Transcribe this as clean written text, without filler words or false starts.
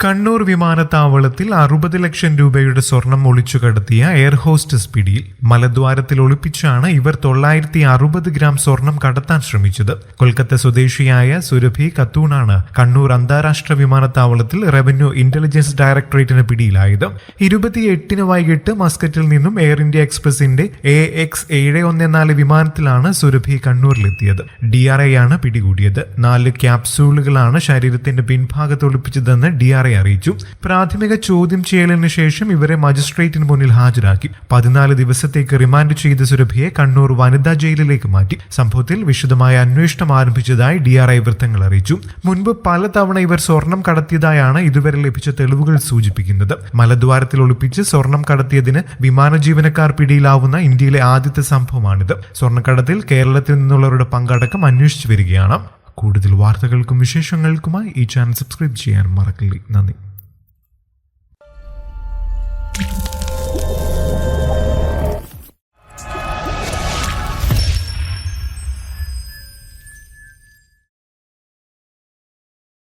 കണ്ണൂർ വിമാനത്താവളത്തിൽ 60 ലക്ഷം രൂപയുടെ സ്വർണം ഒളിച്ചു കടത്തിയ എയർ ഹോസ്റ്റസ് പിടിയിൽ. മലദ്വാരത്തിൽ ഒളിപ്പിച്ചാണ് ഇവർ 960 ഗ്രാം സ്വർണം കടത്താൻ ശ്രമിച്ചത്. കൊൽക്കത്ത സ്വദേശിയായ സുരഭി ഖത്തൂണാണ് കണ്ണൂർ അന്താരാഷ്ട്ര വിമാനത്താവളത്തിൽ റവന്യൂ ഇന്റലിജൻസ് ഡയറക്ടറേറ്റിന് പിടിയിലായത്. 28-ന് വൈകിട്ട് മസ്കറ്റിൽ നിന്നും എയർ ഇന്ത്യ എക്സ്പ്രസിന്റെ AX714 വിമാനത്തിലാണ് സുരഭി കണ്ണൂരിലെത്തിയത്. DRI ആണ് പിടികൂടിയത്. 4 ക്യാപ്സൂളുകളാണ് ശരീരത്തിന്റെ പിൻഭാഗത്ത് ഒളിപ്പിച്ചതെന്ന് DRI അറിയിച്ചു. പ്രാഥമിക ചോദ്യം ചെയ്യലിന് ശേഷം ഇവരെ മജിസ്ട്രേറ്റിന് മുന്നിൽ ഹാജരാക്കി. 14 ദിവസത്തേക്ക് റിമാൻഡ് ചെയ്ത സുരഭിയെ കണ്ണൂർ വനിതാ ജയിലിലേക്ക് മാറ്റി. സംഭവത്തിൽ വിശദമായ അന്വേഷണം ആരംഭിച്ചതായി DRI വൃത്തങ്ങൾ അറിയിച്ചു. മുൻപ് പലതവണ ഇവർ സ്വർണം കടത്തിയതായാണ് ഇതുവരെ ലഭിച്ച തെളിവുകൾ സൂചിപ്പിക്കുന്നത്. മലദ്വാരത്തിൽ ഒളിപ്പിച്ച് സ്വർണം കടത്തിയതിന് വിമാന ജീവനക്കാർ പിടിയിലാവുന്ന ഇന്ത്യയിലെ ആദ്യത്തെ സംഭവമാണിത്. സ്വർണ്ണക്കടത്തിൽ കേരളത്തിൽ നിന്നുള്ളവരുടെ പങ്കടക്കം അന്വേഷിച്ചു വരികയാണ്. കൂടുതൽ വാർത്തകൾക്കും വിശേഷങ്ങൾക്കുമായി ഈ ചാനൽ സബ്സ്ക്രൈബ് ചെയ്യാൻ മറക്കല്ലേ. നന്ദി.